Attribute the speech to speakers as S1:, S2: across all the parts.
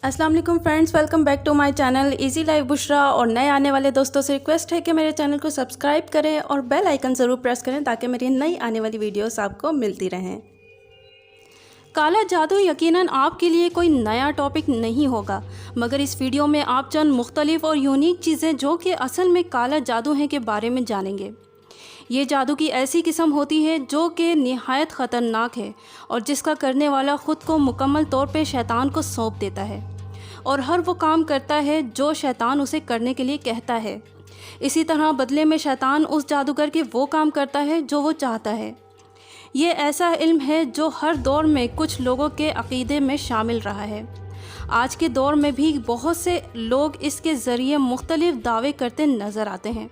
S1: अस्सलाम वालेकुम friends, welcome back to my channel easy life Bushra. और नए आने वाले दोस्तों से रिक्वेस्ट है कि मेरे चैनल को सब्सक्राइब करें और बेल आइकन ज़रूर प्रेस करें ताकि मेरी नई आने वाली वीडियोस आपको मिलती रहें। काला जादू यकीनन आपके लिए कोई नया टॉपिक नहीं होगा, मगर इस वीडियो में आप चंद मुख्तलिफ और यूनिक चीज़ें जो कि असल में काला जादू हैं के बारे में जानेंगे। ये जादू की ऐसी किस्म होती है जो कि निहायत ख़तरनाक है और जिसका करने वाला ख़ुद को मुकम्मल तौर पे शैतान को सौंप देता है और हर वो काम करता है जो शैतान उसे करने के लिए कहता है। इसी तरह बदले में शैतान उस जादूगर के वो काम करता है जो वो चाहता है। ये ऐसा इल्म है जो हर दौर में कुछ लोगों के अक़ीदे में शामिल रहा है। आज के दौर में भी बहुत से लोग इसके ज़रिए मुख्तलिफ़ दावे करते नज़र आते हैं।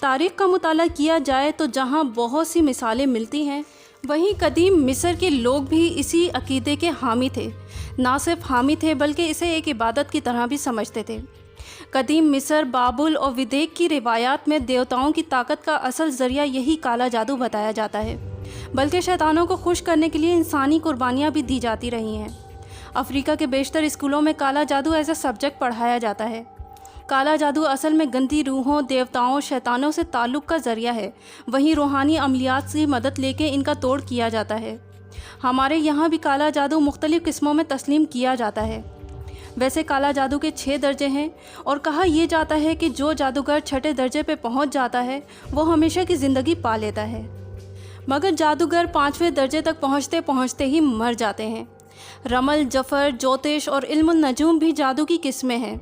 S1: तारीख़ का मुताला किया जाए तो जहाँ बहुत सी मिसालें मिलती हैं, वहीं कदीम मिस्र के लोग भी इसी अक़ीदे के हामी थे। ना सिर्फ हामी थे बल्कि इसे एक इबादत की तरह भी समझते थे। कदीम मिस्र, बाबुल और विदेक की रिवायात में देवताओं की ताकत का असल ज़रिया यही काला जादू बताया जाता है, बल्कि शैतानों को खुश करने के लिए इंसानी कुर्बानियाँ भी दी जाती रही हैं। अफ्रीका के बेशतर स्कूलों में काला जादू एज ए सब्जेक्ट पढ़ाया जाता है। काला जादू असल में गंदी रूहों, देवताओं, शैतानों से ताल्लुक़ का ज़रिया है। वहीं रूहानी अमलियात से मदद लेके इनका तोड़ किया जाता है। हमारे यहाँ भी काला जादू मुख्तलिफ़ किस्मों में तस्लीम किया जाता है। वैसे काला जादू के 6 दर्जे हैं और कहा यह जाता है कि जो जादूगर 6ठे दर्जे पे पहुँच जाता है वो हमेशा की ज़िंदगी पा लेता है, मगर जादूगर 5वें दर्जे तक पहुँचते पहुँचते ही मर जाते हैं। रमल, जफ़र, ज्योतिष और इल्मुन नजूम भी जादू की किस्में हैं।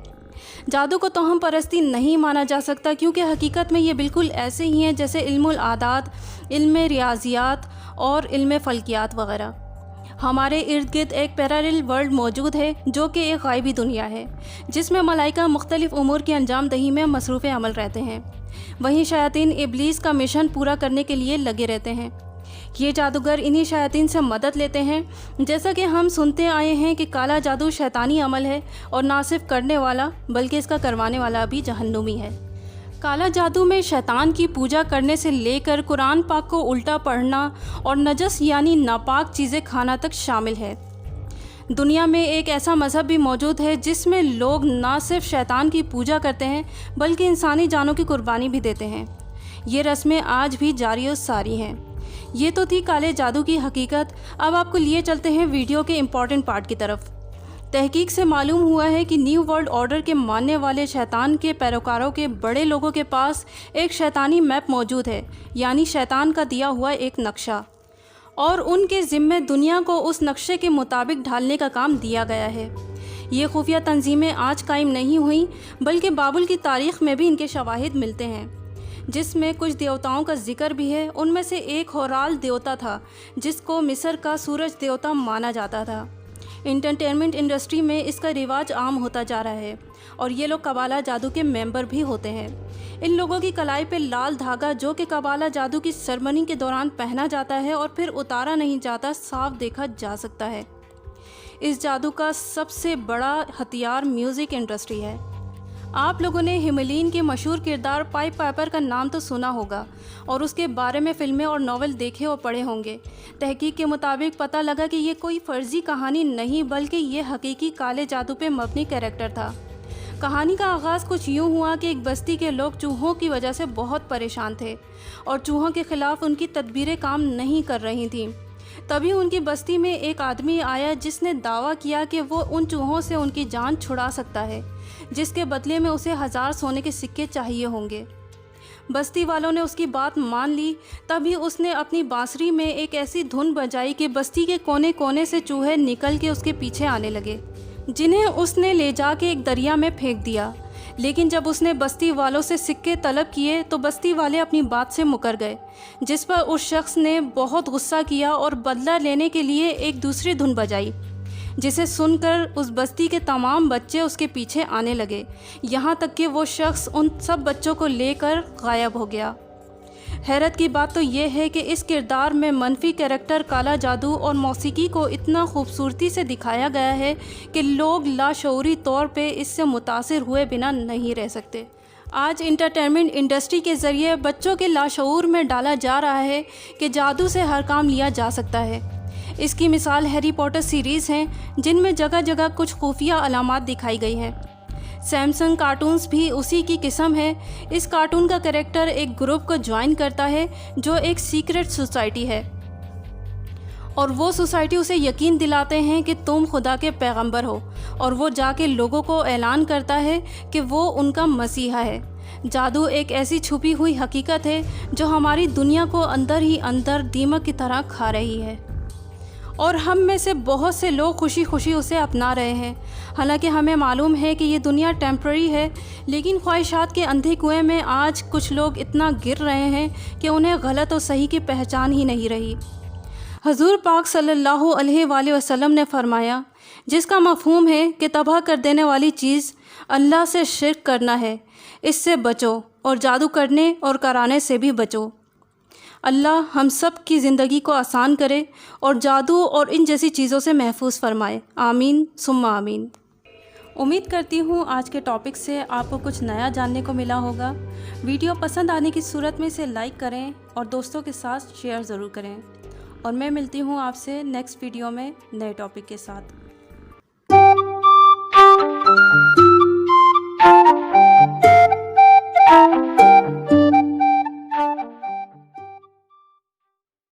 S1: जादू को तोहम परस्ती नहीं माना जा सकता, क्योंकि हकीकत में ये बिल्कुल ऐसे ही हैं जैसे इल्मुल आदात, इल्म रियाजियात और इल्म फ़ल्कियात वगैरह। हमारे इर्द गिर्द एक पैरेलल वर्ल्ड मौजूद है जो कि एक गायबी दुनिया है, जिसमें मलाइका मुख्तलिफ़ उमूर की अंजाम दही में मसरूफ़ अमल रहते हैं। वहीं शयातीन इब्लीस का मिशन पूरा करने के लिए लगे रहते हैं। ये जादूगर इन्हीं शयातीन से मदद लेते हैं। जैसा कि हम सुनते आए हैं कि काला जादू शैतानी अमल है और ना सिर्फ करने वाला बल्कि इसका करवाने वाला भी जहन्नुमी है। काला जादू में शैतान की पूजा करने से लेकर कुरान पाक को उल्टा पढ़ना और नजस यानी नापाक चीज़ें खाना तक शामिल है। दुनिया में एक ऐसा मज़हब भी मौजूद है जिसमें लोग ना सिर्फ शैतान की पूजा करते हैं बल्कि इंसानी जानों की कुर्बानी भी देते हैं। ये रस्में आज भी जारी और सारी हैं। ये तो थी काले जादू की हकीकत। अब आपको लिए चलते हैं वीडियो के इम्पॉर्टेंट पार्ट की तरफ। तहकीक से मालूम हुआ है कि न्यू वर्ल्ड ऑर्डर के मानने वाले शैतान के पैरोकारों के बड़े लोगों के पास एक शैतानी मैप मौजूद है, यानी शैतान का दिया हुआ एक नक्शा, और उनके ज़िम्मे दुनिया को उस नक्शे के मुताबिक ढालने का काम दिया गया है। ये खुफिया तंजीमें आज कायम नहीं हुई बल्कि बाबुल की तारीख़ में भी इनके शवाहिद मिलते हैं, जिसमें कुछ देवताओं का जिक्र भी है। उनमें से एक होराल देवता था जिसको मिस्र का सूरज देवता माना जाता था। इंटरटेनमेंट इंडस्ट्री में इसका रिवाज आम होता जा रहा है और ये लोग कबाला जादू के मेंबर भी होते हैं। इन लोगों की कलाई पे लाल धागा जो कि कबाला जादू की सेरेमनी के दौरान पहना जाता है और फिर उतारा नहीं जाता, साफ देखा जा सकता है। इस जादू का सबसे बड़ा हथियार म्यूज़िक इंडस्ट्री है। आप लोगों ने हिमलीन के मशहूर किरदार पाई पाइपर का नाम तो सुना होगा और उसके बारे में फ़िल्में और नॉवेल देखे और पढ़े होंगे। तहकीक के मुताबिक पता लगा कि ये कोई फ़र्जी कहानी नहीं बल्कि ये हकीकी काले जादू पे मबनी कैरेक्टर था। कहानी का आगाज़ कुछ यूँ हुआ कि एक बस्ती के लोग चूहों की वजह से बहुत परेशान थे और चूहों के ख़िलाफ़ उनकी तदबीरें काम नहीं कर रही थीं। तभी उनकी बस्ती में एक आदमी आया जिसने दावा किया कि वो उन चूहों से उनकी जान छुड़ा सकता है, जिसके बदले में उसे 1000 सोने के सिक्के चाहिए होंगे। बस्ती वालों ने उसकी बात मान ली। तभी उसने अपनी बांसुरी में एक ऐसी धुन बजाई कि बस्ती के कोने कोने से चूहे निकल के उसके पीछे आने लगे, जिन्हें उसने ले जाके एक दरिया में फेंक दिया। लेकिन जब उसने बस्ती वालों से सिक्के तलब किए तो बस्ती वाले अपनी बात से मुकर गए, जिस पर उस शख्स ने बहुत गुस्सा किया और बदला लेने के लिए एक दूसरी धुन बजाई, जिसे सुनकर उस बस्ती के तमाम बच्चे उसके पीछे आने लगे, यहाँ तक कि वो शख्स उन सब बच्चों को लेकर गायब हो गया। हैरत की बात तो ये है कि इस किरदार में मनफी कैरेक्टर काला जादू और मौसीकी को इतना खूबसूरती से दिखाया गया है कि लोग लाशऊरी तौर पे इससे मुतासिर हुए बिना नहीं रह सकते। आज इंटरटेनमेंट इंडस्ट्री के ज़रिए बच्चों के लाशऊर में डाला जा रहा है कि जादू से हर काम लिया जा सकता है। इसकी मिसाल हैरी पॉटर सीरीज़ हैं, जिनमें जगह जगह कुछ खुफिया अलामात दिखाई गई हैं। सैमसंग कार्टून्स भी उसी की किस्म है। इस कार्टून का कैरेक्टर एक ग्रुप को ज्वाइन करता है जो एक सीक्रेट सोसाइटी है, और वो सोसाइटी उसे यकीन दिलाते हैं कि तुम खुदा के पैगंबर हो, और वो जाके लोगों को ऐलान करता है कि वो उनका मसीहा है। जादू एक ऐसी छुपी हुई हकीकत है जो हमारी दुनिया को अंदर ही अंदर दीमक की तरह खा रही है, और हम में से बहुत से लोग खुशी खुशी उसे अपना रहे हैं। हालांकि हमें मालूम है कि ये दुनिया टेम्पररी है, लेकिन ख्वाहिशात के अंधे कुएं में आज कुछ लोग इतना गिर रहे हैं कि उन्हें गलत और सही की पहचान ही नहीं रही। हजूर पाक सल्लल्लाहु अलैहि वसल्लम ने फरमाया, जिसका मफहूम है कि तबाह कर देने वाली चीज़ अल्लाह से शिर्क करना है, इससे बचो, और जादू करने और कराने से भी बचो। अल्लाह हम सब की ज़िंदगी को आसान करे और जादू और इन जैसी चीज़ों से महफूज फरमाए। आमीन सुम्मा आमीन। उम्मीद करती हूँ आज के टॉपिक से आपको कुछ नया जानने को मिला होगा। वीडियो पसंद आने की सूरत में इसे लाइक करें और दोस्तों के साथ शेयर ज़रूर करें, और मैं मिलती हूँ आपसे नेक्स्ट वीडियो में नए टॉपिक के साथ।